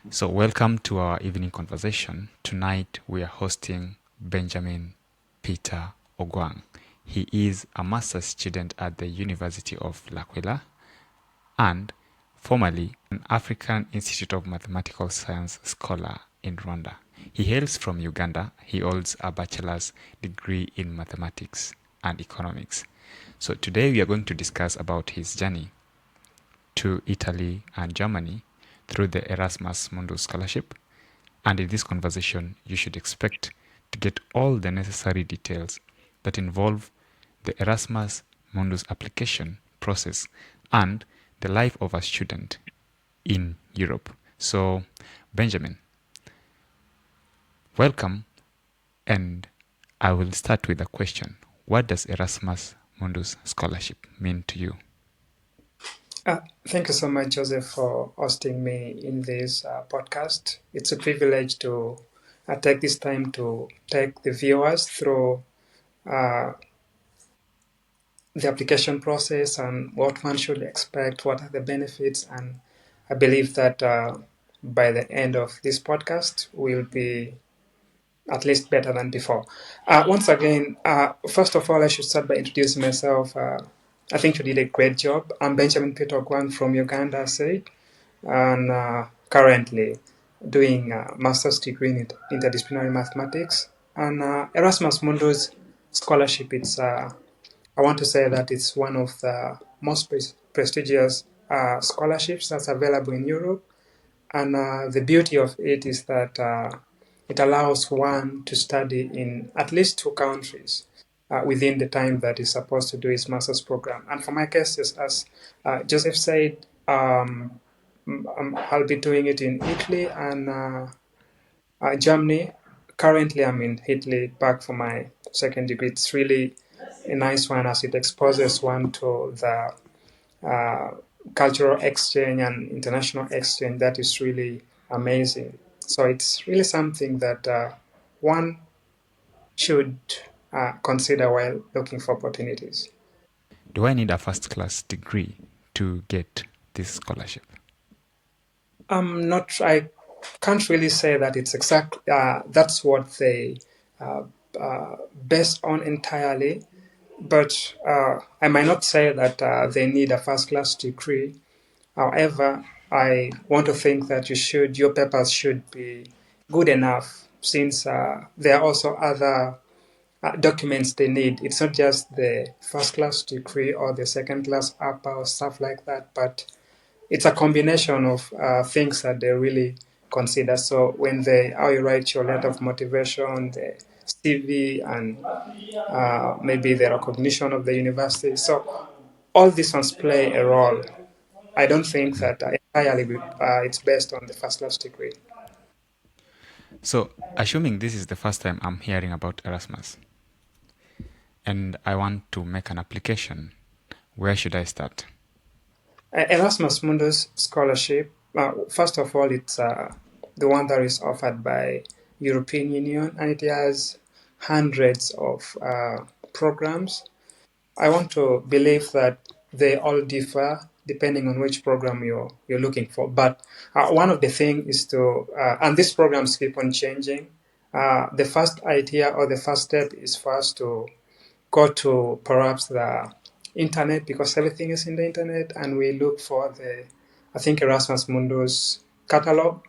So, welcome to our evening conversation. Tonight, we are hosting Benjamin Peter Ogwang. He is a master's student at the University of L'Aquila and formerly an African Institute of Mathematical Science scholar in Rwanda. He hails from Uganda. He holds a bachelor's degree in mathematics and economics. So today we are going to discuss about his journey to Italy and Germany through the Erasmus Mundus scholarship. And in this conversation, you should expect to get all the necessary details that involve the Erasmus Mundus application process and the life of a student in Europe. So, Benjamin, welcome. And I will start with a question. What does Erasmus Mundus scholarship mean to you? Thank you so much, Joseph, for hosting me in this podcast. It's a privilege to take this time to take the viewers through uh, the application process and what one should expect, what are the benefits. And I believe that by the end of this podcast, we'll be at least better than before. Once again, first of all, I should start by introducing myself. I think you did a great job. I'm Benjamin Peter Ogwang from Uganda, I said, and currently doing a master's degree in interdisciplinary mathematics. And Erasmus Mundus scholarship, I want to say that it's one of the most prestigious scholarships that's available in Europe. And the beauty of it is that it allows one to study in at least two countries within the time that he's supposed to do his master's program. And for my case, as Joseph said, I'll be doing it in Italy and Germany. Currently, I'm in Italy back for my second degree. It's really a nice one as it exposes one to the uh, cultural exchange and international exchange that is really amazing. So it's really something that one should consider while looking for opportunities. Do I need a first class degree to get this scholarship? I can't really say that it's exact. That's what they uh, based on entirely. But I might not say that they need a first class degree. However, I want to think that your papers should be good enough since there are also other documents they need. It's not just the first class degree or the second class upper or stuff like that, but it's a combination of things that they really consider. So when how you write your letter of motivation, the CV, and maybe the recognition of the university. So all these ones play a role. I don't think that entirely it's based on the first class degree. So, assuming this is the first time I'm hearing about Erasmus and I want to make an application, where should I start? Erasmus Mundus scholarship, first of all, it's the one that is offered by European Union, and it has hundreds of programs. I want to believe that they all differ depending on which program you're looking for. But one of the things is and these programs keep on changing. The first idea or the first step is for us to go to perhaps the internet because everything is in the internet, and we look for I think Erasmus Mundus catalog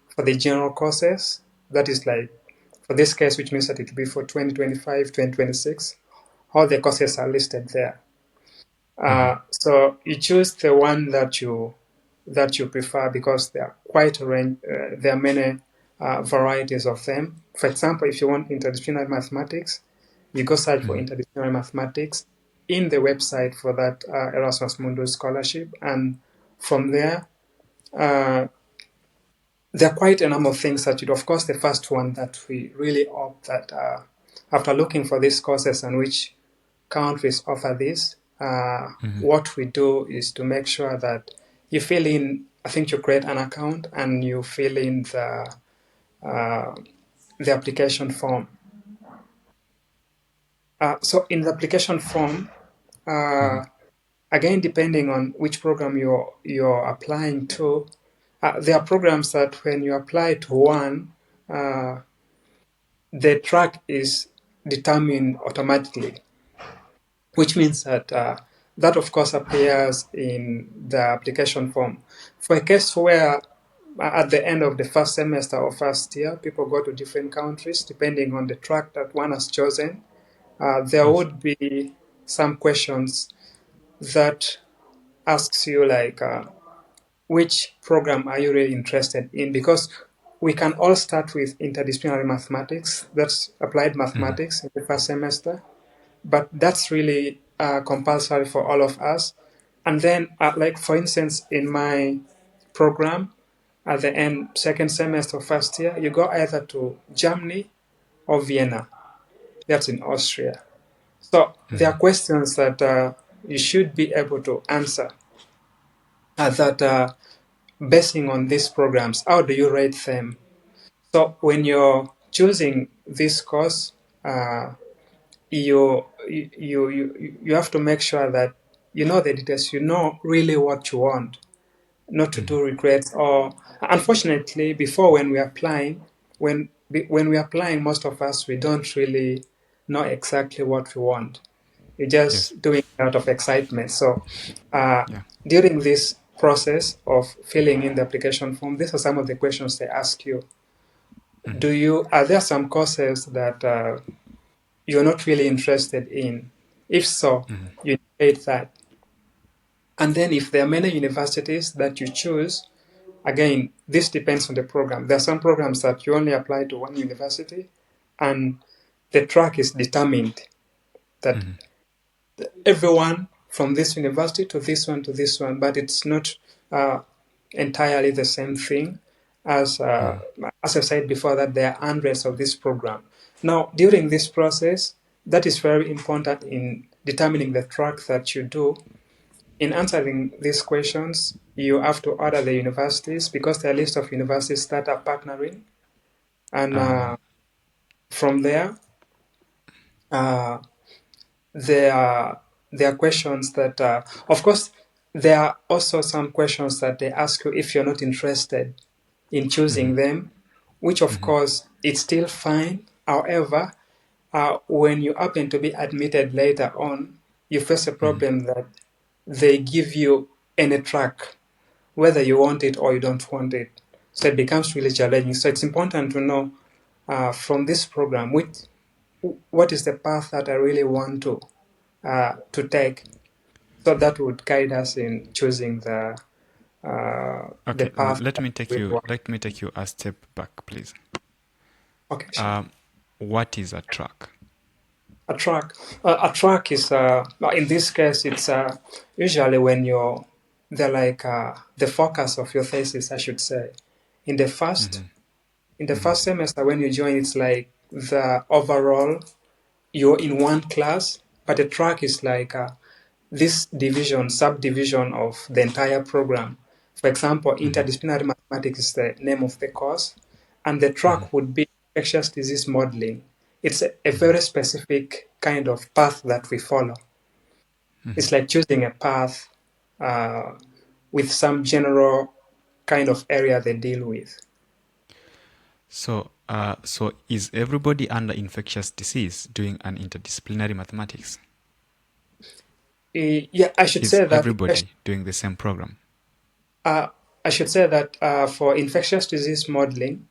for the general courses. That is like, for this case, which means that it will be for 2025, 2026. All the courses are listed there. So you choose the one that you prefer because there are quite a range. There are many varieties of them. For example, if you want interdisciplinary mathematics, you go search for interdisciplinary mathematics in the website for that Erasmus Mundus scholarship, and from there, there are quite a number of things that you. Of course, the first one that we really hope that after looking for these courses and which countries offer this, what we do is to make sure that you fill in. I think you create an account and you fill in the application form. So in the application form, again, depending on which program you're applying to, There are programs that when you apply to one, uh, the track is determined automatically, which means that that of course appears in the application form. For a case where at the end of the first semester or first year, people go to different countries depending on the track that one has chosen, there Yes. would be some questions that asks you like, which program are you really interested in? Because we can all start with interdisciplinary mathematics, that's applied Mhm. mathematics in the first semester, but that's really compulsory for all of us. And then, like for instance, in my program, at the end, second semester, first year, you go either to Germany or Vienna. That's in Austria. So there are questions that you should be able to answer that basing on these programs, how do you rate them? So when you're choosing this course, uh, you have to make sure that you know the details, you know really what you want, not to do regrets. Or unfortunately, before when we're applying, when we're applying, most of us we don't really know exactly what we want. We're Yes. just doing it out of excitement. So uh, Yeah. during this process of filling in the application form, these are some of the questions they ask you. Do you are there some courses that you're not really interested in? If so, you indicate that. And then if there are many universities that you choose, again, this depends on the program. There are some programs that you only apply to one university, and the track is determined that everyone from this university to this one to this one, but it's not uh, entirely the same thing. As I said before, that there are hundreds of this program. Now, during this process, that is very important in determining the track that you do. In answering these questions, you have to order the universities because there are a list of universities that are partnering, and Um, from there, uh, there are questions that, of course, there are also some questions that they ask you if you're not interested in choosing them, which of course it's still fine. However, when you happen to be admitted later on, you face a problem that they give you any track, whether you want it or you don't want it. So it becomes really challenging. So it's important to know from this program what is the path that I really want to take. So that would guide us in choosing the okay. path Let that me take we you. want. Let me take you a step back, please. Okay, sure. Um, what is a track? A track is in this case it's usually when you're the focus of your thesis, I should say. In the first semester when you join, it's like the overall you're in one class, but a track is like this subdivision of the entire program. For example, interdisciplinary mathematics is the name of the course, and the track would be infectious disease modeling. It's a very specific kind of path that we follow. It's like choosing a path uh, with some general kind of area they deal with. So is everybody under infectious disease doing an interdisciplinary mathematics? Yeah, I should Is say that everybody doing the same program? uh, for infectious disease modeling,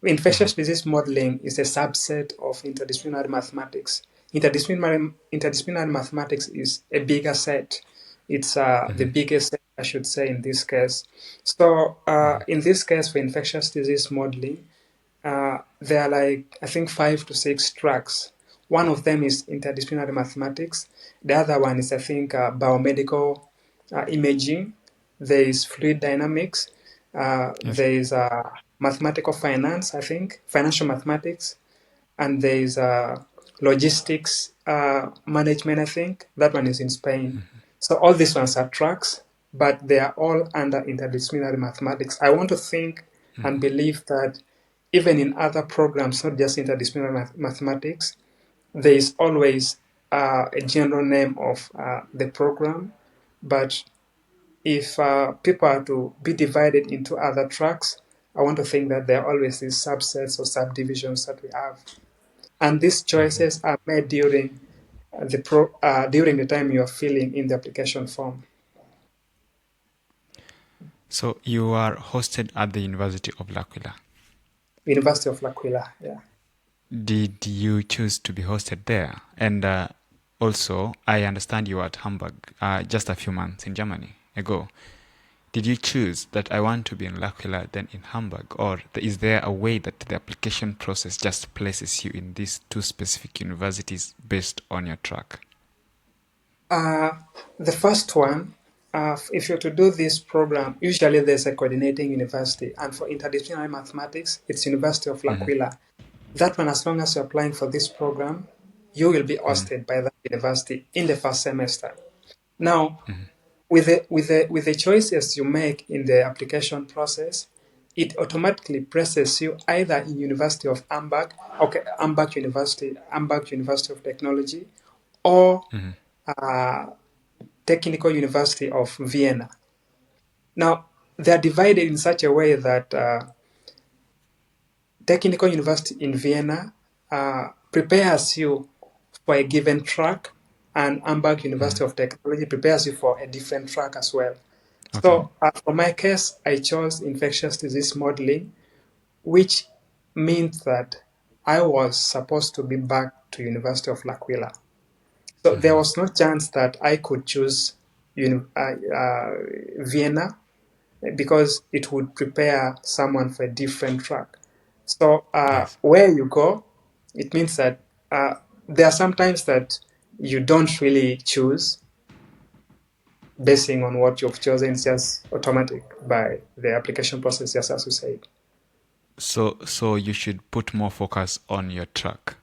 infectious disease modeling is a subset of interdisciplinary mathematics. Interdisciplinary mathematics is a bigger set. It's the biggest set, I should say, in this case. So, in this case, for infectious disease modeling, there are like, I think, 5 to 6 tracks. One of them is interdisciplinary mathematics. The other one is, I think, biomedical imaging. There is fluid dynamics. Yes. There is mathematical finance, I think, financial mathematics. And there is logistics management, I think. That one is in Spain. So all these ones are tracks, but they are all under interdisciplinary mathematics. I want to think and believe that even in other programs, not just interdisciplinary mathematics, there is always a general name of the program, but if people are to be divided into other tracks, I want to think that there are always these subsets or subdivisions that we have. And these choices are made during during the time you are filling in the application form. So you are hosted at the University of L'Aquila. University of L'Aquila, yeah. Did you choose to be hosted there? And also, I understand you were at Hamburg just a few months in Germany ago. Did you choose that I want to be in L'Aquila then in Hamburg? Or is there a way that the application process just places you in these two specific universities based on your track? The first one, if you're to do this program, usually there's a coordinating university. And for interdisciplinary mathematics, it's University of L'Aquila. That one, as long as you're applying for this program, you will be hosted by that university in the first semester. Now, with the choices you make in the application process, it automatically places you either in University of Hamburg, Hamburg University of Technology, or Technical University of Vienna. Now, they are divided in such a way that Technical University in Vienna prepares you for a given track, and Hamburg University of Technology prepares you for a different track as well. Okay. So for my case, I chose infectious disease modeling, which means that I was supposed to be back to University of L'Aquila. So there was no chance that I could choose Vienna because it would prepare someone for a different track. So Yes. where you go, it means that there are some times that you don't really choose basing on what you've chosen. It's just automatic by the application process, just as you said. So you should put more focus on your track.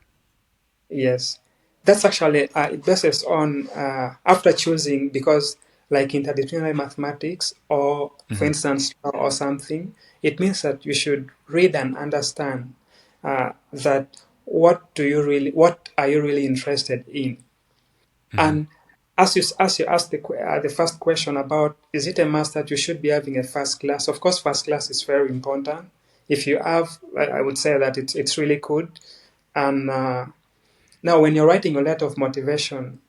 Yes, that's actually it bases on after choosing, because like interdisciplinary mathematics or for instance law or something, it means that you should read and understand that what are you really interested in. And as you asked the first question about is it a must that you should be having a first class? Of course, first class is very important. If you have, I would say that it's really good. And now, when you're writing your letter of motivation,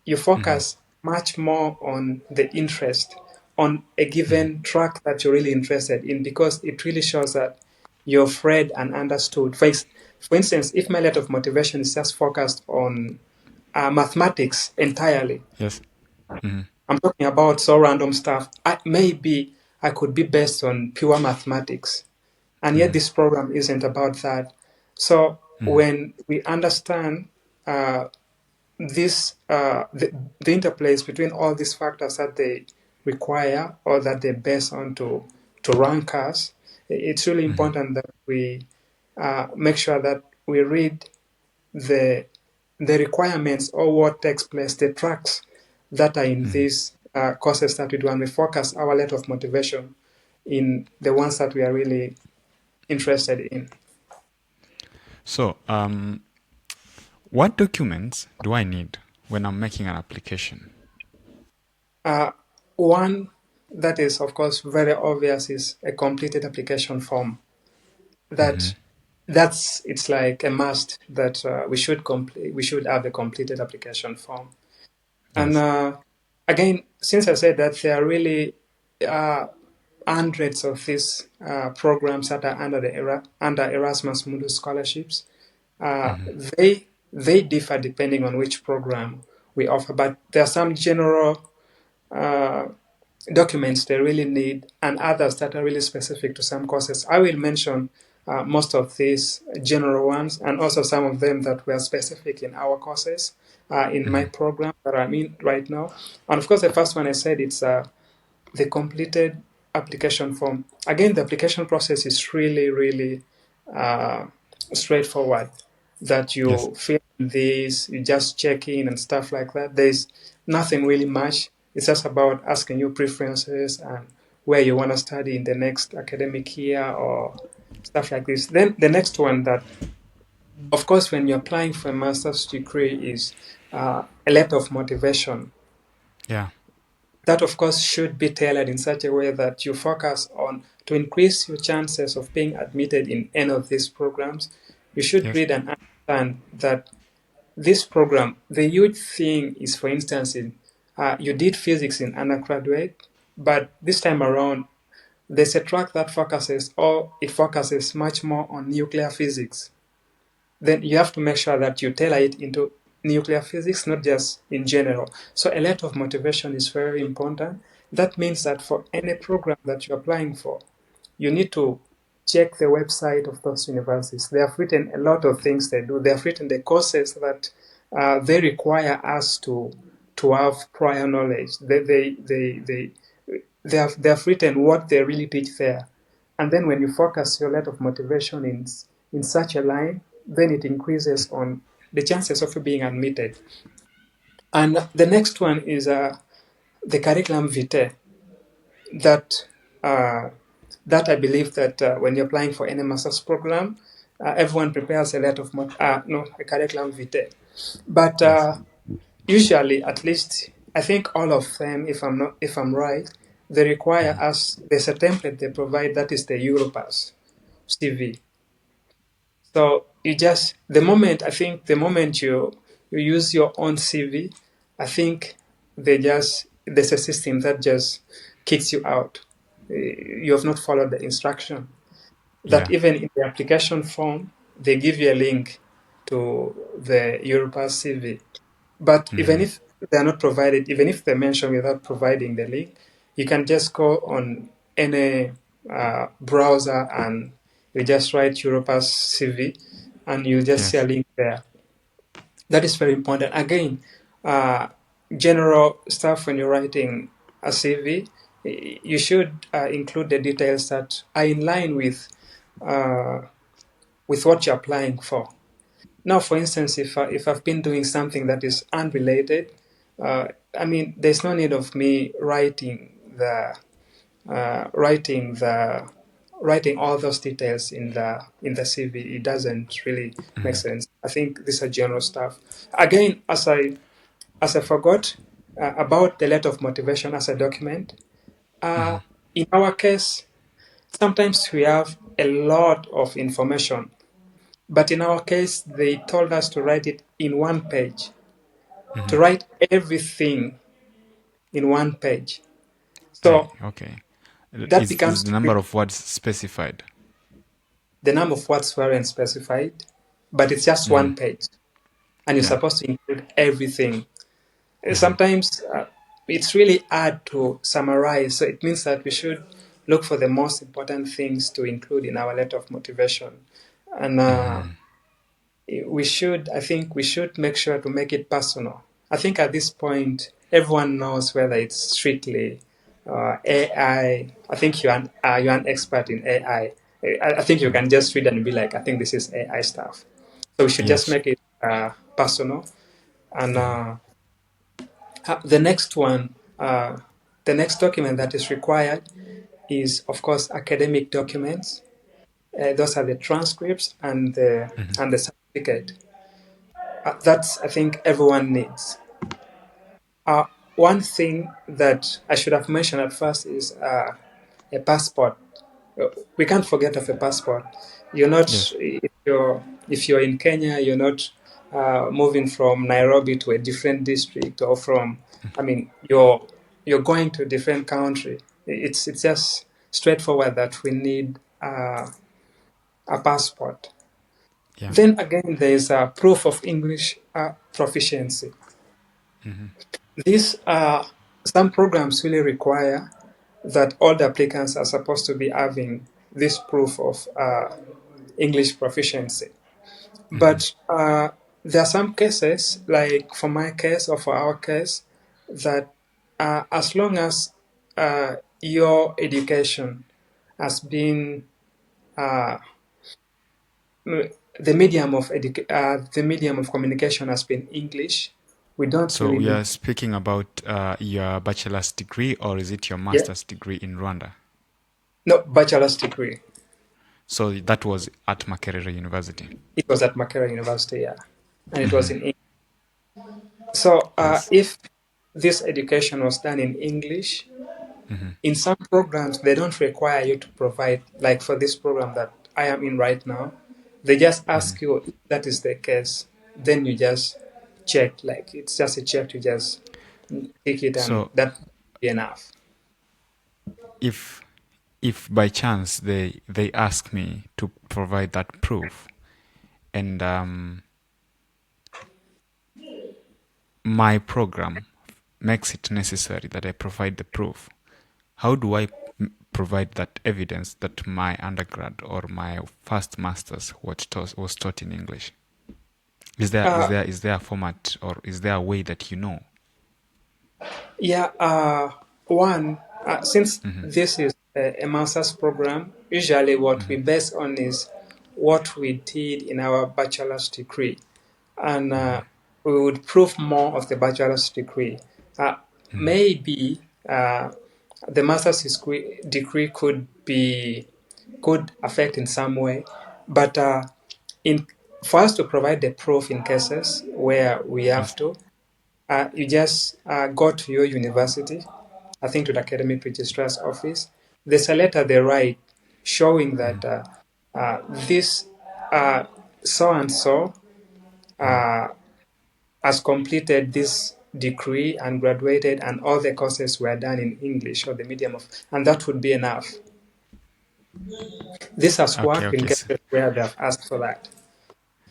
you focus much more on the interest on a given track that you're really interested in, because it really shows that you've read and understood. For instance, if my letter of motivation is just focused on mathematics entirely, Yes. I'm talking about so random stuff, maybe I could be based on pure mathematics. And yet this program isn't about that. So when we understand the interplays between all these factors that they require or that they base on to rank us, it's really important that we make sure that we read the requirements or what takes place, the tracks that are in these courses that we do, and we focus our letter of motivation in the ones that we are really interested in. So, what documents do I need when I'm making an application? One that is, of course, very obvious is a completed application form. It's like a must that we should complete. We should have a completed application form. Yes. And again, since I said that there are really hundreds of these programs that are under Erasmus Mundus scholarships, they differ depending on which program we offer. But there are some general documents they really need, and others that are really specific to some courses. I will mention most of these general ones, and also some of them that were specific in our courses in my program that I'm in right now. And of course, the first one I said, it's the completed application form. Again, the application process is really, really straightforward. That you Yes. fill in this, you just check in and stuff like that. There's nothing really much. It's just about asking your preferences and where you want to study in the next academic year or stuff like this. Then the next one that, of course, when you're applying for a master's degree is a letter of motivation. Yeah. That, of course, should be tailored in such a way that you focus on to increase your chances of being admitted in any of these programs. You should Yes. read and understand that this program, the huge thing is, for instance, you did physics in undergraduate, but this time around, there's a track that focuses, or it focuses much more on nuclear physics. Then you have to make sure that you tailor it into nuclear physics, not just in general. So a lot of motivation is very important. That means that for any program that you're applying for, you need to check the website of those universities. They have written a lot of things they do. They have written the courses that they require us to have prior knowledge. They have written what they really teach there. And then when you focus your lot of motivation in such a line, then it increases on the chances of you being admitted. And the next one is the curriculum vitae that uh, that I believe that when you're applying for any master's program, everyone prepares a lot of a curriculum vitae, but Yes. usually, at least I think all of them, if I'm right, they require us. There's a template they provide that is the Europass CV. So you just the moment you use your own CV, I think there's a system that just kicks you out. You have not followed the instruction. That Yeah. even in the application form, they give you a link to the Europass CV. But even if they are not provided, even if they mention without providing the link, you can just go on any browser and you just write Europass CV and you just see a Yes. link there. That is very important. Again, uh, general stuff when you're writing a CV, you should include the details that are in line uh, with what you're applying for. Now, for instance, if I've been doing something that is unrelated, I mean, there's no need of me uh, writing the writing all those details in the CV. It doesn't really make sense. I think these are general stuff. Again, as I forgot about the letter of motivation as a document. In our case, sometimes we have a lot of information, but in our case, they told us to write it in one page, to write everything in one page. Hey, So okay. that Is becomes the number of words specified? the number of words weren't specified, but it's just one page, and you're Yeah. supposed to include everything. Sometimes it's really hard to summarize, so it means that we should look for the most important things to include in our letter of motivation. And I think we should make sure to make it personal. I think at this point, everyone knows whether it's strictly AI. I think you're an expert in AI. I think you can just read and be like, I think this is AI stuff. So we should just Yes. make it personal. And the next one, the next document that is required is, of course, academic documents. Those are the transcripts and the certificate. That's I think everyone needs. Uh, One thing that I should have mentioned at first is a passport. We can't forget of a passport. You're not Yes. if you're in Kenya, you're not moving from Nairobi to a different district, or from I mean you're going to a different country. It's just straightforward that we need a passport. Yeah. Then again, there is a proof of English proficiency. These some programs really require that all the applicants are supposed to be having this proof of English proficiency. But there are some cases, like for my case or for our case, that as long as your education has been uh, the medium of communication has been English, we don't So really we need. are speaking about your bachelor's degree, or is it your Yeah, master's degree in Rwanda? no bachelor's degree. So that was at Makerere University. It was at Makerere University, yeah, and it was in English. So Yes. this education was done in English. Mm-hmm. In some programs, they don't require you to provide, like for this program that I am in right now, they just Mm-hmm. ask you if that is the case. Then you just check, like it's just a check to just take it, and So that be enough. if by chance they ask me to provide that proof, and my program makes it necessary that I provide the proof, how do I provide that evidence that my undergrad or my first master's was taught in English? Uh, Is there a format, or is there a way that you know? yeah, one, since Mm-hmm. this is a master's program, usually what Mm-hmm. we base on is what we did in our bachelor's degree. And we would prove more of the bachelor's degree. Uh, Mm-hmm. Maybe the master's degree could affect in some way, but in for us to provide the proof in cases where we have to, you just go to your university, I think to the academic registrar's office. There's a letter they write showing that this so and so has completed this degree and graduated, and all the courses were done in English or the medium of, and that would be enough. This has Okay, worked in okay. cases where they have asked for that.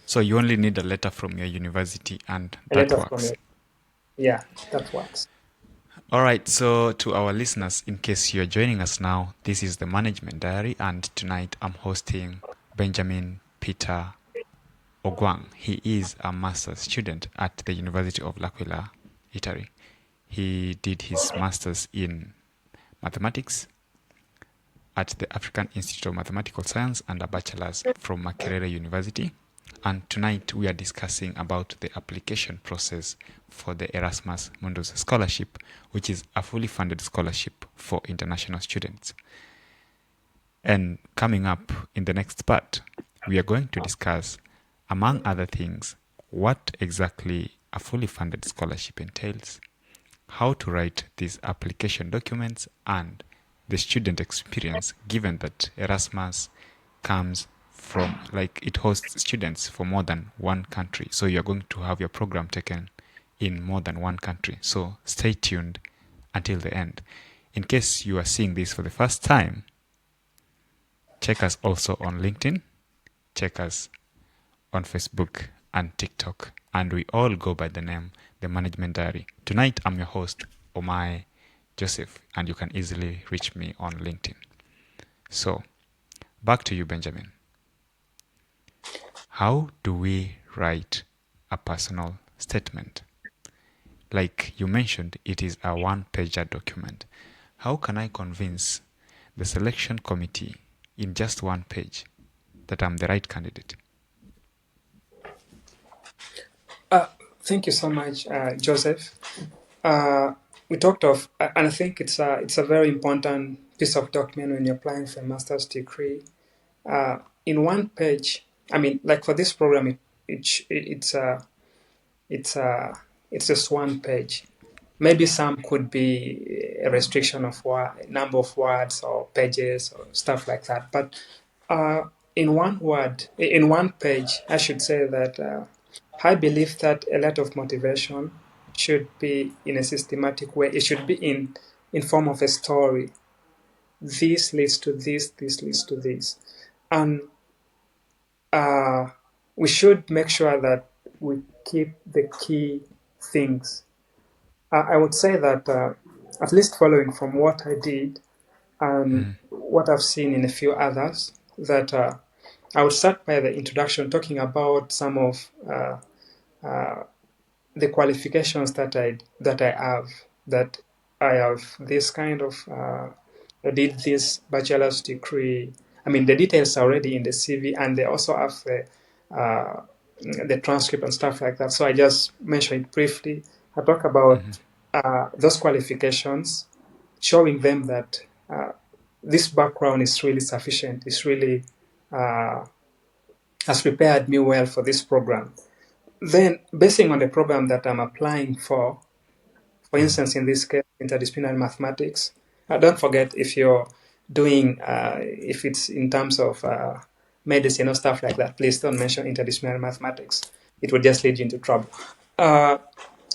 So you only need a letter from your university, and A that letter from works. you. Yeah, that works. All right, so to our listeners, in case you're joining us now, this is the Management Diary, and tonight I'm hosting Benjamin Peter Ogwang. He is a master's student at the University of L'Aquila, Italy. He did his master's in mathematics at the African Institute of Mathematical Science and a bachelor's from Makerere University. And tonight we are discussing about the application process for the Erasmus Mundus scholarship, which is a fully funded scholarship for international students. And coming up in the next part, we are going to discuss, among other things, what exactly a fully funded scholarship entails, how to write these application documents, and the student experience, given that Erasmus comes from, like, it hosts students for more than one country. So you're going to have your program taken in more than one country. So stay tuned until the end. In case you are seeing this for the first time, check us also on LinkedIn, check us on Facebook and TikTok, and we all go by the name The Management Diary. Tonight, I'm your host, Omai Joseph, and you can easily reach me on LinkedIn. So, back to you, Benjamin. How do we write a personal statement? Like you mentioned, it is a one-pager document. How can I convince the selection committee in just one page that I'm the right candidate? Thank you so much, Joseph. We talked of, and I think it's a very important piece of document when you're applying for a master's degree. In one page, I mean, like for this program, it's uh, it's just one page. Maybe some could be a restriction of number of words or pages or stuff like that. But in one page, I should say that I believe that a lot of motivation should be in a systematic way. It should be in form of a story. This leads to this. This leads to this, and uh, we should make sure that we keep the key things. I would say that, at least following from what I did and what I've seen in a few others, that I would start by the introduction, talking about some of the qualifications that I have this kind of I did this bachelor's degree. I mean, the details are already in the CV, and they also have the transcript and stuff like that. So I just mention it briefly. I talk about those qualifications, showing them that this background is really sufficient. It's really has prepared me well for this program. Then, basing on the program that I'm applying for, For instance, in this case, interdisciplinary mathematics. Don't forget, if you're doing, if it's in terms of medicine or stuff like that, please don't mention interdisciplinary mathematics. It would just lead you into trouble.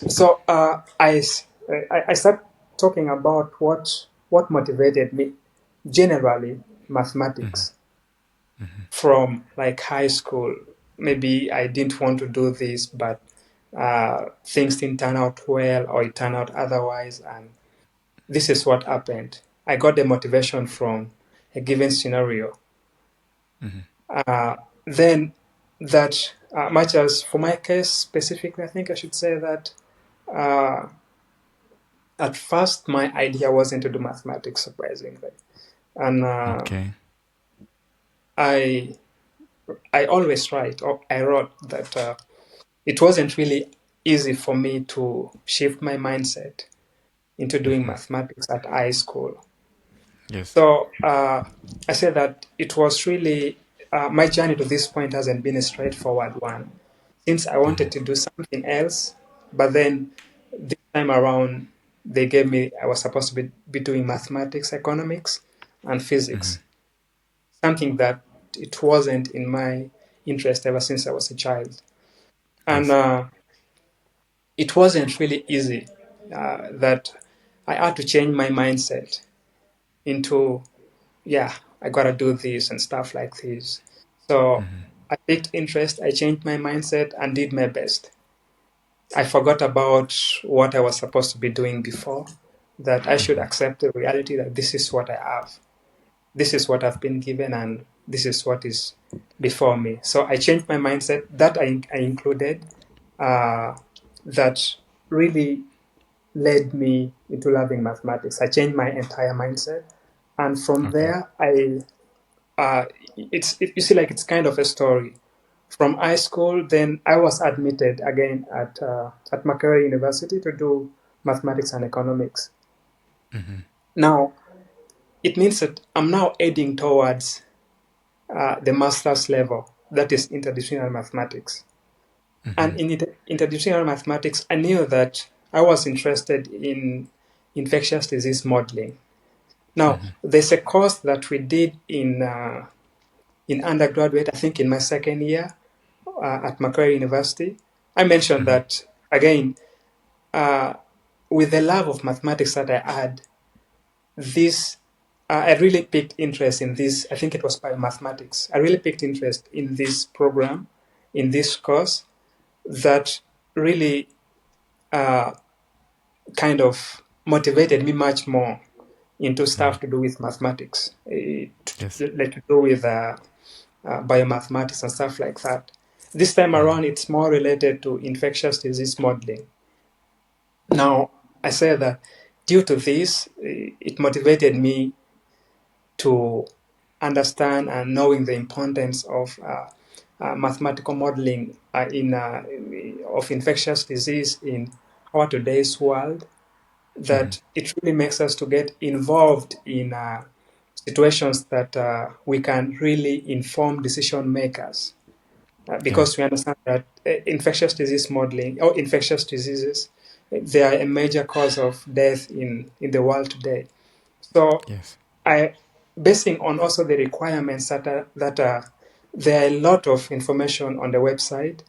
So I start talking about what motivated me, generally mathematics, from like high school. Maybe I didn't want to do this, but things didn't turn out well, or it turned out otherwise, and this is what happened. I got the motivation from a given scenario. Then that, much as for my case specifically, I think I should say that at first my idea wasn't to do mathematics, surprisingly, and Okay. I always write, or I wrote that it wasn't really easy for me to shift my mindset into doing mathematics at high school. Yes. So I said that it was really, my journey to this point hasn't been a straightforward one, since I wanted to do something else, but then this time around they gave me, I was supposed to be doing mathematics, economics, and physics, something that it wasn't in my interest ever since I was a child. And Yes. it wasn't really easy, that I had to change my mindset into, yeah, I gotta do this and stuff like this. So I picked interest, I changed my mindset and did my best. I forgot about what I was supposed to be doing before, that I should accept the reality that this is what I have. This is what I've been given, and this is what is before me. So I changed my mindset. That I included, that really led me into loving mathematics. I changed my entire mindset, and from Okay. there, you see, like, it's kind of a story. From high school, then I was admitted again at Makerere University to do mathematics and economics. Now it means that I'm now heading towards the master's level, that is interdisciplinary mathematics. And in interdisciplinary mathematics, I knew that I was interested in infectious disease modeling. Now, there's a course that we did in undergraduate, I think in my second year at Makerere University. I mentioned that, again, with the love of mathematics that I had, this I really picked interest in this. I think it was biomathematics. I really picked interest in this program, in this course, that really kind of motivated me much more into stuff to do with mathematics, Yes. to do with biomathematics and stuff like that. This time around, it's more related to infectious disease modeling. Now, I say that due to this, it motivated me to understand and knowing the importance of mathematical modeling of infectious disease in our today's world, that it really makes us to get involved in situations that we can really inform decision makers, Yeah. because we understand that infectious disease modeling or infectious diseases, they are a major cause of death in the world today. So Yes. I, basing on also the requirements there are a lot of information on the website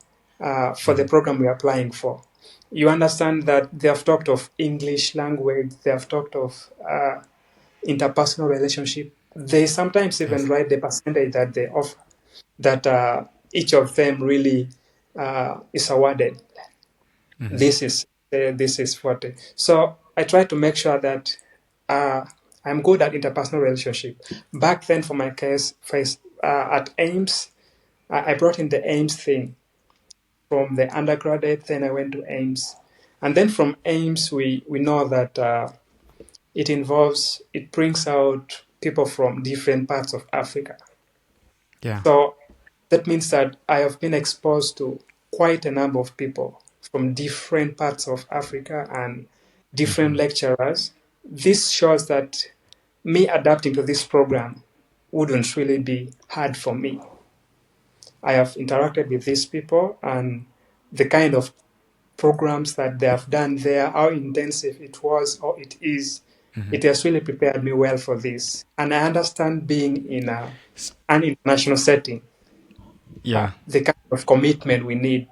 for the program we're applying for. You understand that they have talked of English language, they have talked of interpersonal relationship. They sometimes even Yes. write the percentage that they offer, that each of them really is awarded. This is what. So I try to make sure that I'm good at interpersonal relationship. Back then, for my case, at Ames, I brought in the Ames thing from the undergraduate. Then I went to Ames, and then from Ames, we know that it brings out people from different parts of Africa. Yeah. So that means that I have been exposed to quite a number of people from different parts of Africa and different lecturers. This shows that me adapting to this program wouldn't really be hard for me. I have interacted with these people, and the kind of programs that they have done there, how intensive it was or it is. It has really prepared me well for this. And I understand being in an international setting, Yeah. the kind of commitment we need.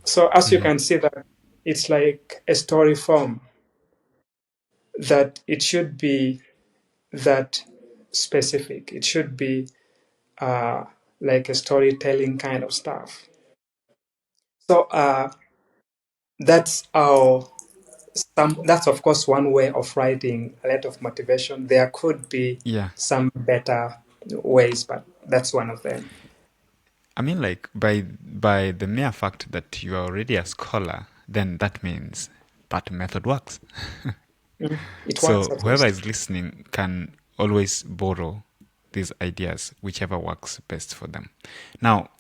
So as you can see that it's like a story form, that it should be that specific. It should be uh, like a storytelling kind of stuff. So that's how that's of course one way of writing a letter of motivation. There could be Yeah. some better ways, but that's one of them. I mean, like by the mere fact that you are already a scholar, then that means that method works. It works So at whoever least. is listening can always borrow these ideas, whichever works best for them. Now,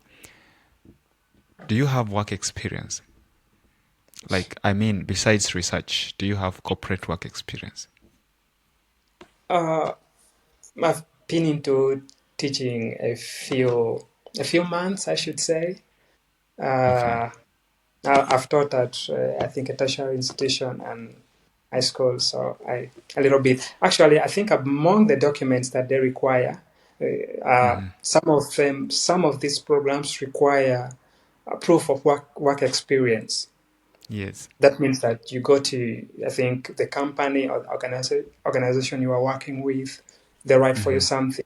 do you have work experience? Like, I mean, besides research, do you have corporate work experience? Uh, I've been into teaching a few months, I should say. Okay. I've taught at I think a tertiary institution and high school, so a little bit. Actually, I think among the documents that they require, some of these programs require a proof of work experience. Yes. That means that you go to, I think, the company or organization you are working with, they write for you something.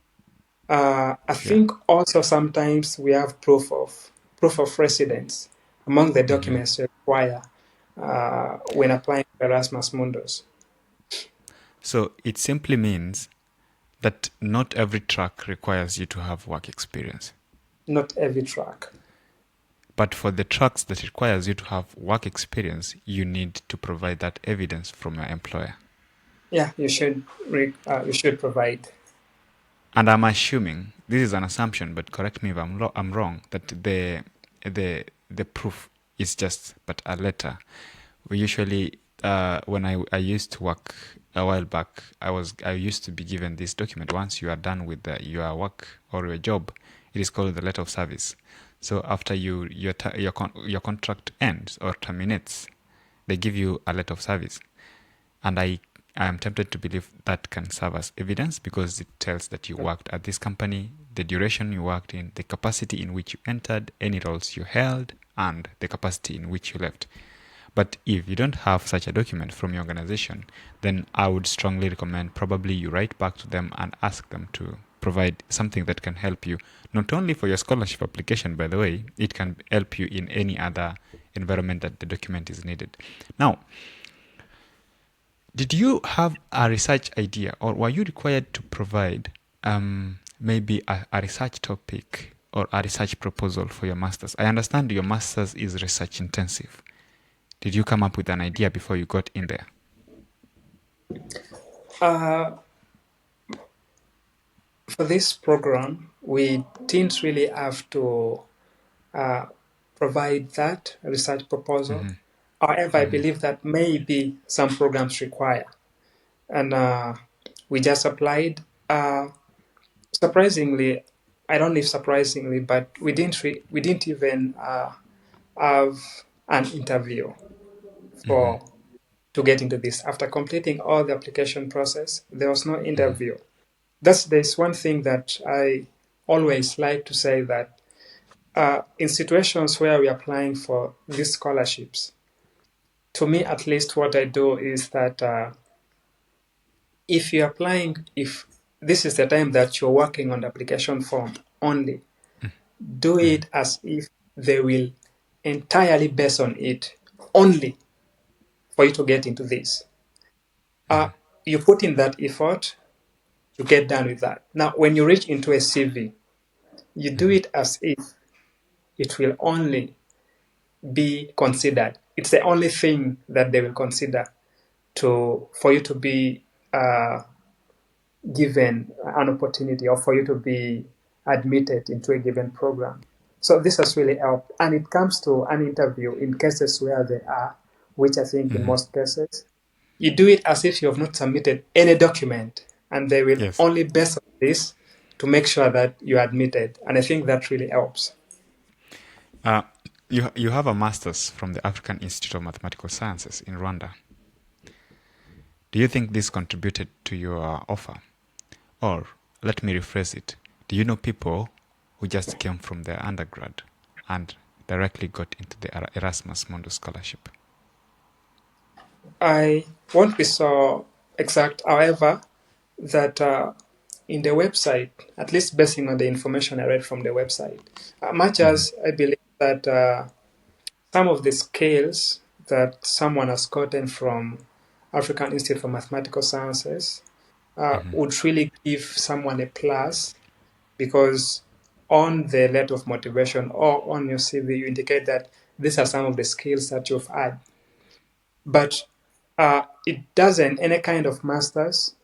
I Yeah. think also sometimes we have proof of residence among the documents you require when applying for Erasmus Mundus. So it simply means that not every track requires you to have work experience. Not every track. But for the tracks that requires you to have work experience, you need to provide that evidence from your employer. Yeah, you should provide. And I'm assuming this is an assumption, but correct me if I'm wrong. That the proof is just but a letter. We usually when I used to work a while back, I used to be given this document. Once you are done with your work or your job, it is called the letter of service. So after your contract ends or terminates, they give you a letter of service, and I am tempted to believe that can serve as evidence because it tells that you worked at this company, the duration you worked in, the capacity in which you entered, any roles you held, and the capacity in which you left. But if you don't have such a document from your organization, then I would strongly recommend probably you write back to them and ask them to provide something that can help you, not only for your scholarship application, by the way, it can help you in any other environment that the document is needed. Now, did you have a research idea, or were you required to provide maybe a research topic or a research proposal for your master's? I understand your master's is research intensive. Did you come up with an idea before you got in there? Uh, for this program, we didn't really have to uh, provide that research proposal. However, I believe that maybe some programs require, and we just applied. Surprisingly, I don't know if surprisingly, but we didn't even have an interview for to get into this. After completing all the application process, there was no interview. There's one thing that I always like to say, that in situations where we're applying for these scholarships, to me at least, what I do is that if you're applying, if this is the time that you're working on the application form only, do it as if they will entirely base on it only for you to get into this. You put in that effort, you get done with that. Now, when you reach into a CV, you do it as if it will only be considered. It's the only thing that they will consider for you to be given an opportunity, or for you to be admitted into a given program. So this has really helped. And it comes to an interview in cases where they are, which I think in most cases, you do it as if you have not submitted any document, and they will Yes. only base on this to make sure that you're admitted. And I think that really helps. You have a master's from the African Institute of Mathematical Sciences in Rwanda. Do you think this contributed to your offer? Or, let me rephrase it, do you know people who just came from their undergrad and directly got into the Erasmus Mundus scholarship? I won't be so exact, however, that in the website, at least basing on the information I read from the website, much Mm-hmm. as I believe that some of the skills that someone has gotten from African Institute for Mathematical Sciences Mm-hmm. would really give someone a plus, because on the letter of motivation or on your CV, you indicate that these are some of the skills that you've had. But it doesn't, any kind of master's,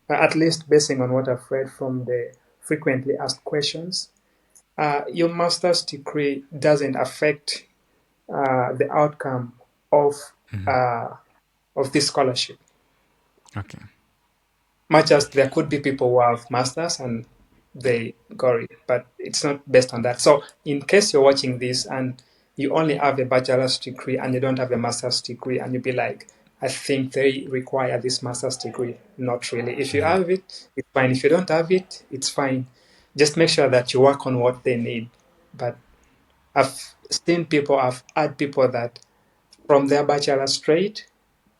at least basing on what I've read from the frequently asked questions, your master's degree doesn't affect the outcome of Mm-hmm. uh, of this scholarship. Okay. Much as there could be people who have masters and they got it, but it's not based on that. So, in case you're watching this and you only have a bachelor's degree and you don't have a master's degree, and you be like, I think they require this master's degree. Not really. If you Mm-hmm. have it, it's fine. If you don't have it, it's fine. Just make sure that you work on what they need. But I've seen people, I've had people that from their bachelor straight,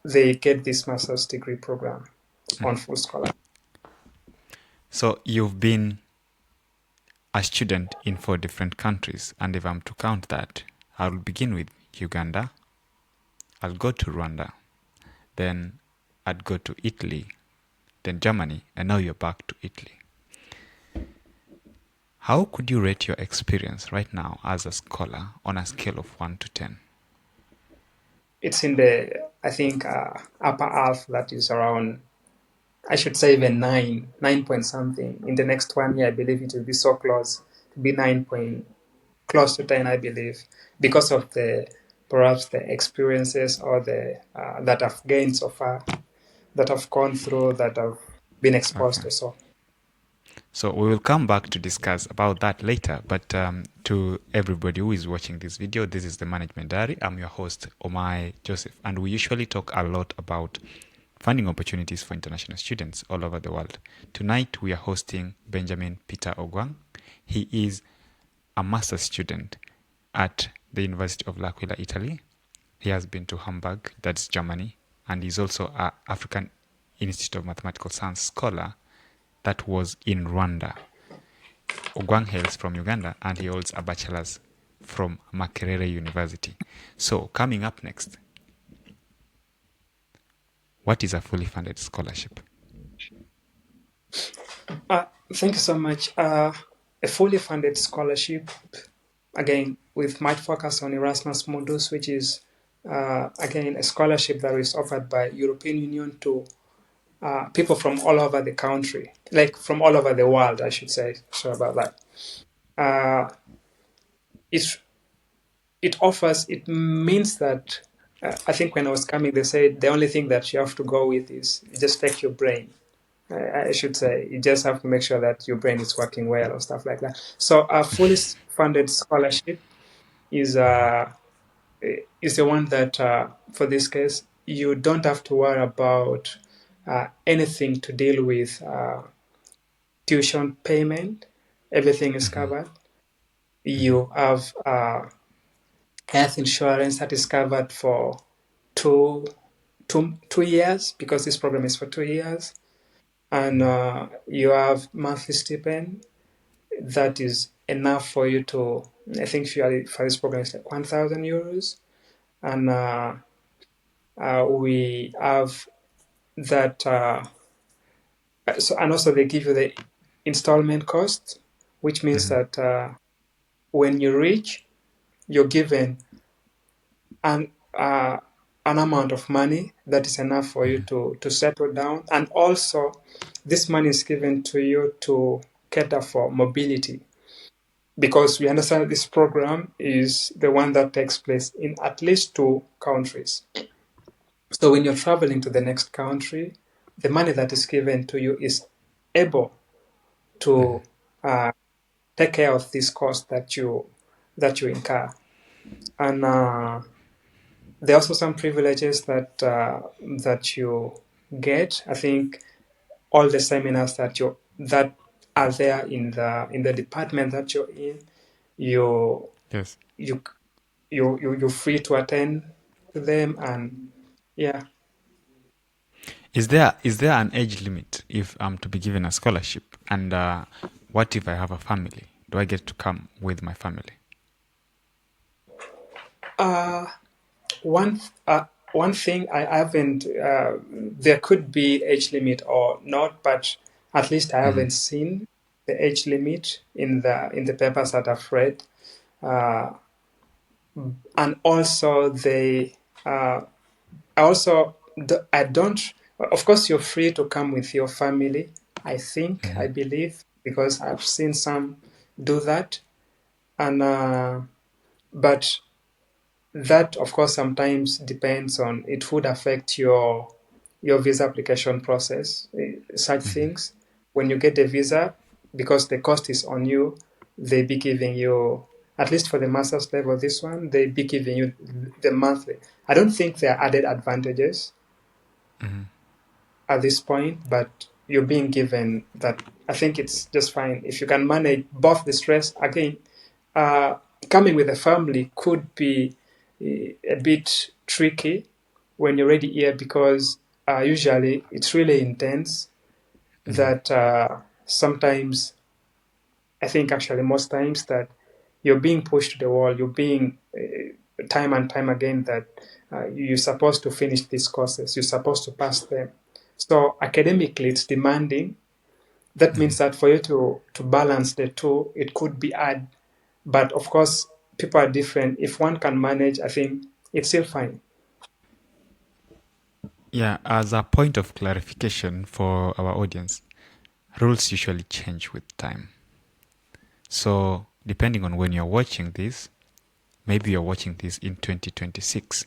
they get this master's degree program on full scholarship. So you've been a student in 4 different countries, and if I'm to count that, I'll begin with Uganda, I'll go to Rwanda, then I'd go to Italy, then Germany, and now you're back to Italy. How could you rate your experience right now as a scholar on a scale of 1 to 10? It's in the, I think, upper half, that is around, I should say even 9 point something. In the next 1 year, I believe it will be so close to be 9 point, close to 10, I believe, because of the perhaps the experiences or the that I've gained so far, that I've gone through, that I've been exposed Okay. to. So So we will come back to discuss about that later. But to everybody who is watching this video, this is the Management Diary. I'm your host, Omai Joseph, and we usually talk a lot about funding opportunities for international students all over the world. Tonight, we are hosting Benjamin Peter Ogwang. He is a master's student at the University of L'Aquila, Italy. He has been to Hamburg, that's Germany, and he's also an African Institute of Mathematical Science scholar that was in Rwanda. Ogwang hails from Uganda and he holds a bachelor's from Makerere University. So, coming up next, what is a fully funded scholarship? thank you so much. A fully funded scholarship, again, with might focus on Erasmus Mundus, which is again a scholarship that is offered by European Union to people from all over the country, like from all over the world, I should say. Sorry about that. Uh, it it offers. It means that I think when I was coming, they said the only thing that you have to go with is just take your brain. I should say you just have to make sure that your brain is working well or stuff like that. So a fully funded scholarship is is the one that for this case you don't have to worry about anything to deal with tuition payment. Everything is Mm-hmm. covered. Mm-hmm. You have health insurance that is covered for two, 2 years, because this program is for 2 years. And you have monthly stipend that is enough for you to, I think for this program it's like €1,000. And we have that, and also they give you the installment cost, which means Mm-hmm. that when you reach, you're given an an amount of money that is enough for you Mm-hmm. to settle down, and also this money is given to you to cater for mobility, because we understand this program is the one that takes place in at least 2 countries. So when you're traveling to the next country, the money that is given to you is able to uh, take care of this cost that you incur. And there are also some privileges that you get. I think all the seminars that are there in the department that you're in, you Yes. you you're free to attend to them, and yeah. Is there an age limit if I'm to be given a scholarship? And what if I have a family? Do I get to come with my family? Uh, one uh, one thing I haven't there could be age limit or not, but at least I Hmm. haven't seen the age limit in the papers that I've read. Uh, and also they I also I don't. Of course, you're free to come with your family. I believe, because I've seen some do that, and but that, of course, sometimes depends on. It would affect your visa application process. Such things, when you get the visa, because the cost is on you, they be giving you, at least for the master's level. This one, they be giving you the monthly. I don't think there are added advantages at this point, but you're being given that. I think it's just fine if you can manage both the stress. Again, uh, coming with a family could be a bit tricky when you're already here, because usually it's really intense. That sometimes, I think actually most times, that you're being pushed to the wall. You're being time and time again that you're supposed to finish these courses. You're supposed to pass them. So academically, it's demanding. That means that for you to balance the two, it could be hard. But of course, people are different. If one can manage, I think it's still fine. Yeah, as a point of clarification for our audience, rules usually change with time. So, depending on when you're watching this, maybe you're watching this in 2026.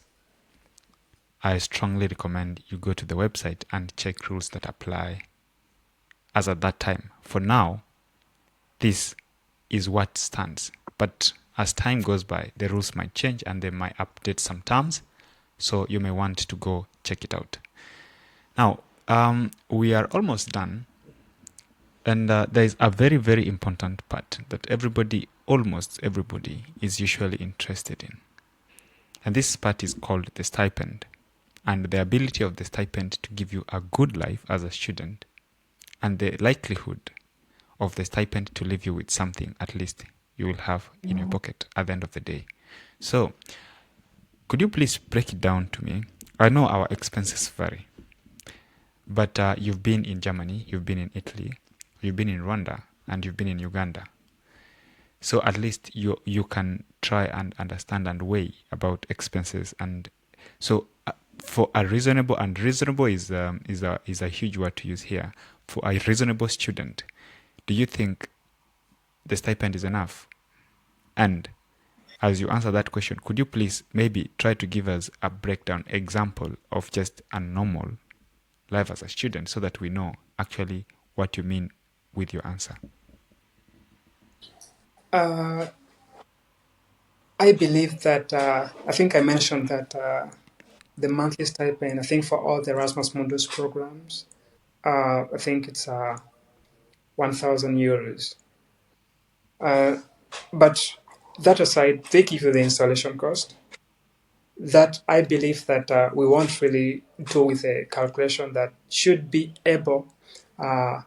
I strongly recommend you go to the website and check rules that apply as at that time. For now, this is what stands. But as time goes by, the rules might change and they might update some terms. So you may want to go check it out. Now, we are almost done. And there is a very, very important part that almost everybody, is usually interested in. And this part is called the stipend, and the ability of the stipend to give you a good life as a student, and the likelihood of the stipend to leave you with something at least you will have in your pocket at the end of the day. So, could you please break it down to me? I know our expenses vary, but you've been in Germany, you've been in Italy, you've been in Rwanda, and you've been in Uganda. So at least you can try and understand and weigh about expenses. And so for a reasonable, and reasonable is a huge word to use here, for a reasonable student, do you think the stipend is enough? And as you answer that question, could you please maybe try to give us a breakdown example of just a normal life as a student, so that we know actually what you mean with your answer? Uh, I believe that I think I mentioned that the monthly stipend. I think for all the Erasmus Mundus programs, I think it's 1,000 euros. Uh, but that aside, they give you the installation cost. That I believe that we won't really do with a calculation that should be able uh,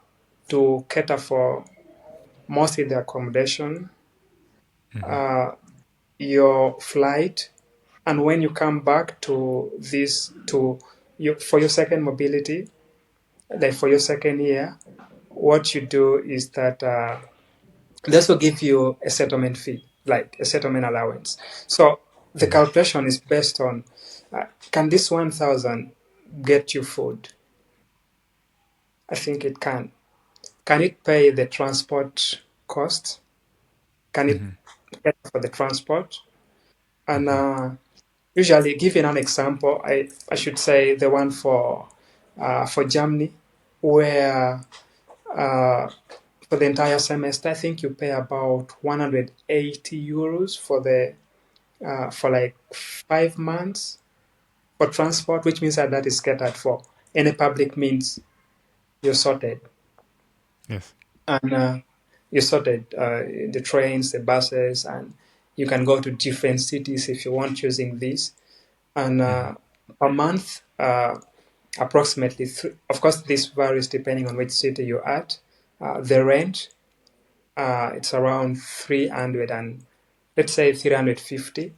to cater for mostly the accommodation, uh, your flight, and when you come back to this to you for your second mobility, like for your second year, what you do is that this will give you a settlement fee, like a settlement allowance. So the calculation is based on can this 1,000 get you food? I think it can. Can it pay the transport cost? Can it pay for the transport? And usually, giving an example, I should say the one for Germany, where uh, for the entire semester, I think you pay about 180 euros for like 5 months for transport, which means that that is catered for. Any public means you're sorted. Yes. And you sorted the trains, the buses, and you can go to different cities if you want using this. And per month, approximately, of course, this varies depending on which city you're at. The rent, it's around 300 and let's say 350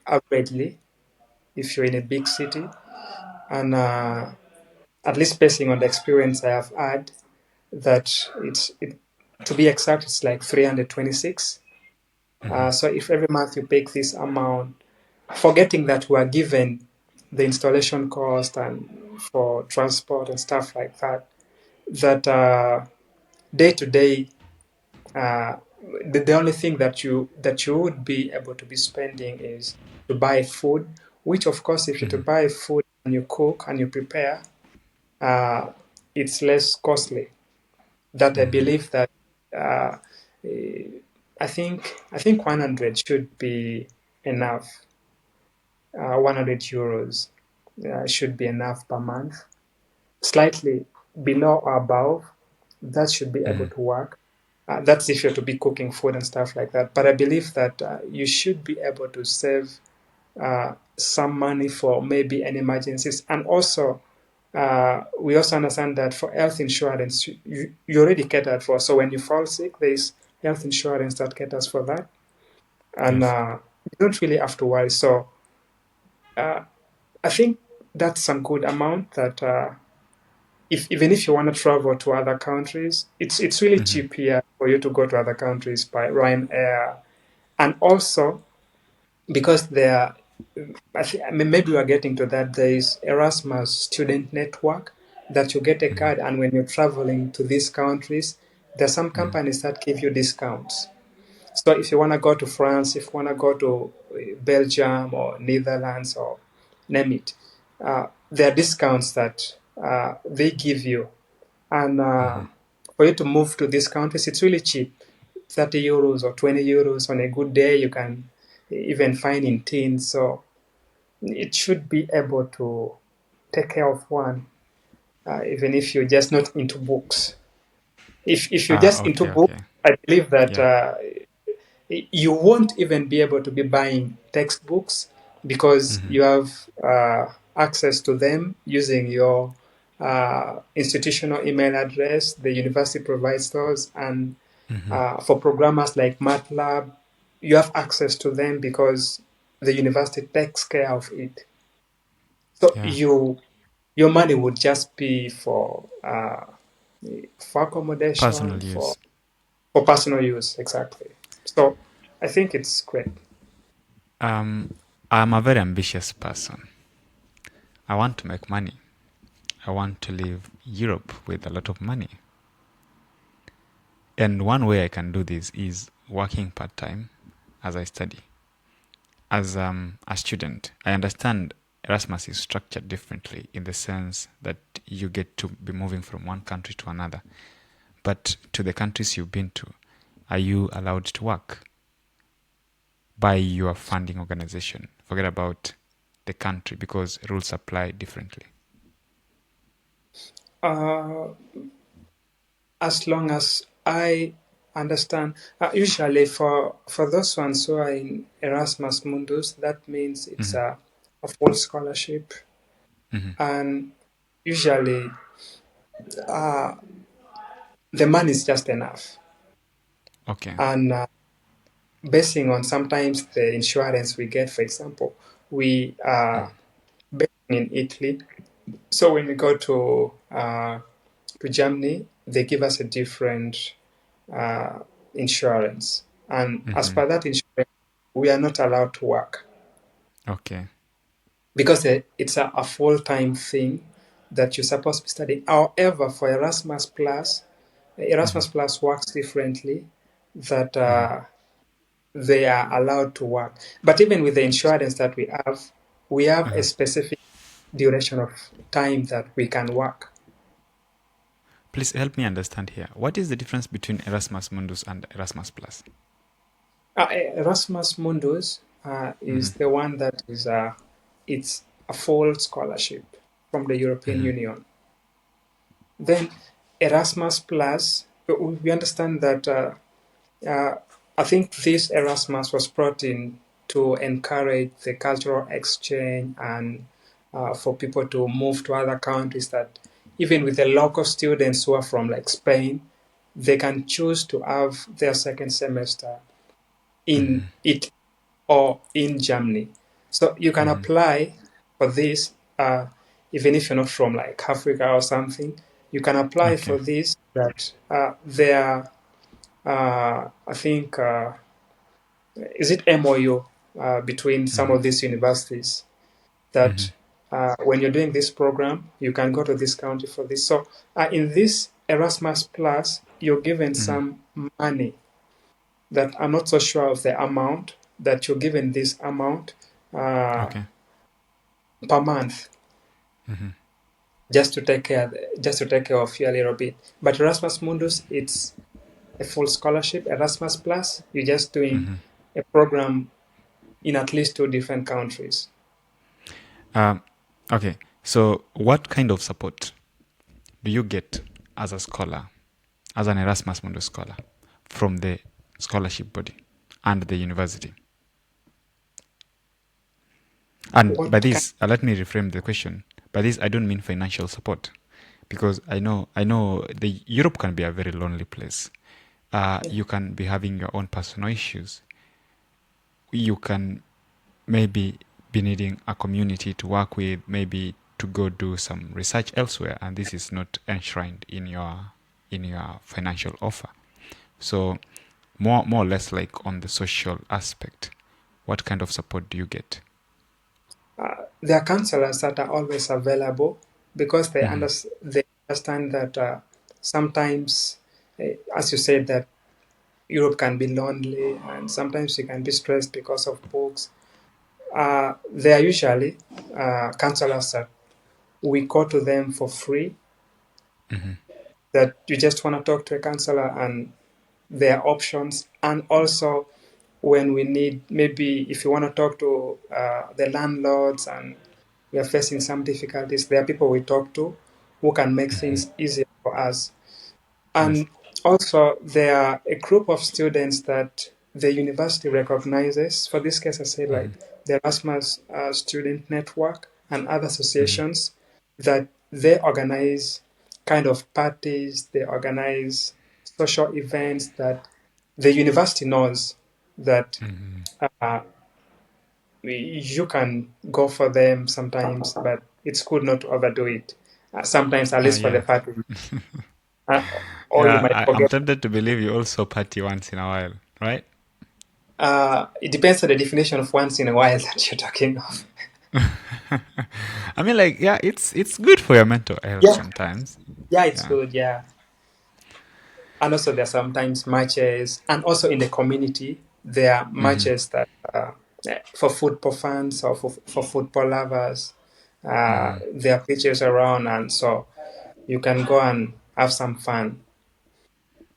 averagely if you're in a big city. And at least basing on the experience I have had, that to be exact, it's like 326. So if every month you pick this amount, forgetting that we are given the installation cost and for transport and stuff like that, that day to day, uh, the only thing that you would be able to be spending is to buy food, which of course, if you to buy food and you cook and you prepare, uh, it's less costly. That I believe that uh, eh, I think 100 should be enough. 100 euros should be enough per month. Slightly below or above, that should be able to work. That's if you're to be cooking food and stuff like that. But I believe that you should be able to save some money for maybe any emergencies. And also, we also understand that for health insurance, you already catered for. So when you fall sick, there's health insurance that caters for that. And Yes. you don't really have to worry. So I think that's some good amount that even if you want to travel to other countries, it's really cheap here for you to go to other countries by Ryanair. And also, because there are, I mean, maybe we are getting to that, there is Erasmus student network that you get a card, and when you're traveling to these countries, there are some companies that give you discounts. So if you want to go to France, if you want to go to Belgium or Netherlands or name it, there are discounts that they give you. And for you to move to these countries, it's really cheap. 30 euros or 20 euros on a good day, you can even find in teens. So it should be able to take care of one, even if you're just not into books. If you're just into Okay, books, okay. I believe that Yeah. you won't even be able to be buying textbooks because you have access to them using your institutional email address. The university provides those, and for programmers like MATLAB, you have access to them because the university takes care of it. So Yeah. your money would just be for accommodation, Personal for use. personal use, exactly. So I think it's great. Um, I'm a very ambitious person. I want to make money. I want to leave Europe with a lot of money. And one way I can do this is working part time as I study. As a student, I understand Erasmus is structured differently in the sense that you get to be moving from one country to another. But to the countries you've been to, are you allowed to work by your funding organization? Forget about the country because rules apply differently. Uh, as long as I understand, usually for those ones who are in Erasmus Mundus, that means it's a full scholarship, and usually the money is just enough. Okay. And basing on sometimes the insurance we get, for example, we are based in Italy. So when we go to Germany, they give us a different insurance, and as per that insurance, we are not allowed to work Okay. because it's a full time thing that you're supposed to be studying. However, for Erasmus Plus works differently. That they are allowed to work, but even with the insurance that we have a specific duration of time that we can work. Please help me understand here. What is the difference between Erasmus Mundus and Erasmus Plus? Erasmus Mundus is the one that is it's a full scholarship from the European Union. Then Erasmus Plus, we understand that I think this Erasmus was brought in to encourage the cultural exchange and for people to move to other countries, that even with the local students who are from like Spain, they can choose to have their second semester in it or in Germany. So you can apply for this, even if you're not from like Africa or something. You can apply Okay. for this. That there, I think, is it MOU between some of these universities that when you're doing this program, you can go to this country for this. So in this Erasmus Plus, you're given some money that I'm not so sure of the amount, that you're given this amount uh, Okay. per month just to take care of you a little bit. But Erasmus Mundus, it's a full scholarship. Erasmus Plus, you're just doing a program in at least two different countries. Um, okay. So, what kind of support do you get as a scholar, as an Erasmus Mundus scholar, from the scholarship body and the university? And by What kind? this, let me reframe the question. By this, I don't mean financial support, because I know the Europe can be a very lonely place. Yeah. You can be having your own personal issues. You can maybe be needing a community to work with, maybe to go do some research elsewhere, and this is not enshrined in your financial offer. So more or less like on the social aspect, what kind of support do you get? There are counselors that are always available because they understand that sometimes, as you said, that Europe can be lonely and sometimes you can be stressed because of books. There are usually counselors that we go to them for free, that you just want to talk to a counselor and there are options. And also, when we need, maybe if you want to talk to the landlords and we are facing some difficulties, there are people we talk to who can make things easier for us. Yes. And also, there are a group of students that the university recognizes. For this case, I say like the Erasmus Student Network and other associations, that they organize kind of parties, they organize social events that the university knows that uh, you can go for them sometimes, but it's good not to overdo it. Sometimes, at least for the Yeah. party, uh, or you Yeah, might I'm forget. tempted to believe you also party once in a while, right? It depends on the definition of once in a while that you're talking of. I mean, like, yeah, it's good for your mental health Yeah, sometimes. yeah, it's Yeah. good. Yeah, and also there are sometimes matches, and also in the community there are matches that for football fans or for football lovers. There are pitches around, and so you can go and have some fun.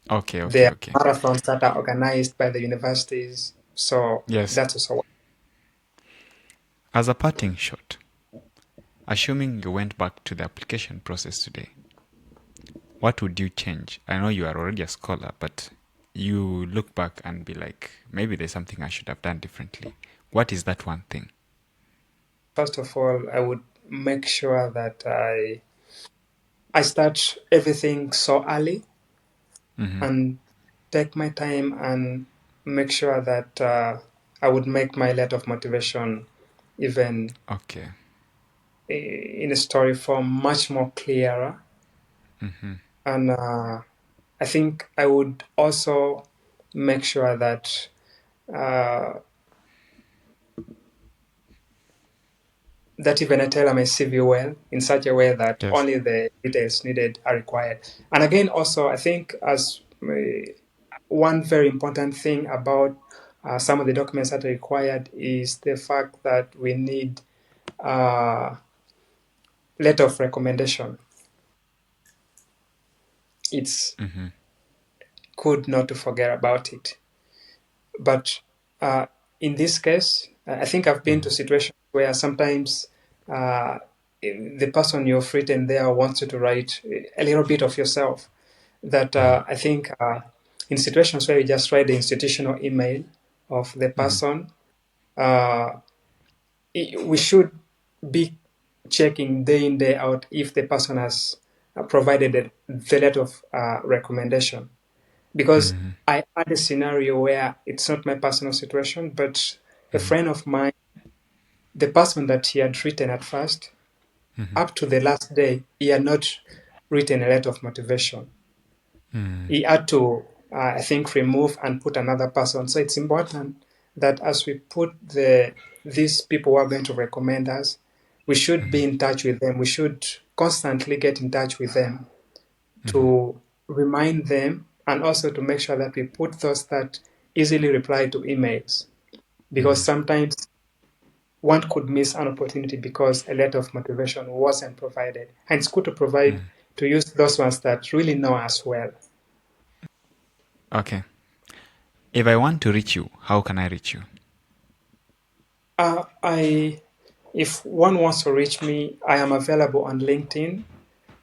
Okay, okay, There okay. are marathons that are organized by the universities, so Yes. that's also As a parting shot, assuming you went back to the application process today, what would you change? I know you are already a scholar, but you look back and be like, maybe there's something I should have done differently. What is that one thing? first of all, I would make sure that I start everything so early and take my time and make sure that I would make my letter of motivation even Okay. in a story form much more clearer. And I think I would also make sure that uh, even I tailor my CV well in such a way that Yes. only the details needed are required. And again, also, I think as one very important thing about some of the documents that are required is the fact that we need letter of recommendation. It's good not to forget about it. But In this case, I think I've been to situations where sometimes the person you've written there wants you to write a little bit of yourself. That I think in situations where you just write the institutional email of the person, uh, we should be checking day in, day out if the person has provided the letter of recommendation. Because I had a scenario where it's not my personal situation, but a friend of mine, the person that he had written at first, up to the last day, he had not written a letter of motivation. He had to, I think, remove and put another person. So it's important that as we put these people who are going to recommend us, we should be in touch with them. We should constantly get in touch with them to remind them and also to make sure that we put those that easily reply to emails. Because sometimes one could miss an opportunity because a letter of motivation wasn't provided. And it's good to provide, to use those ones that really know us well. Okay. If I want to reach you, how can I reach you? If one wants to reach me, I am available on LinkedIn.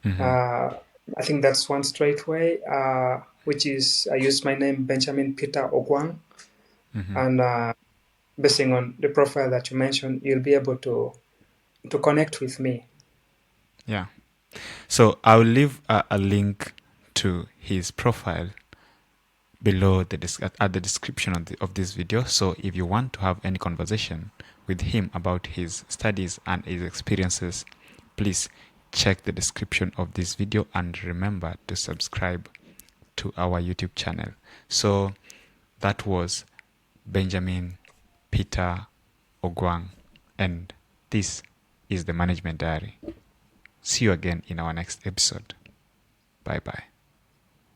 I think that's one straight way, which is I use my name, Benjamin Peter Ogwang. And basing on the profile that you mentioned, you'll be able to connect with me. Yeah. So I'll leave a link to his profile below at the description of this video. So if you want to have any conversation with him about his studies and his experiences, please check the description of this video and remember to subscribe to our YouTube channel. So that was Benjamin Peter Ogwang, and this is the Management Diary. See you again in our next episode. Bye bye.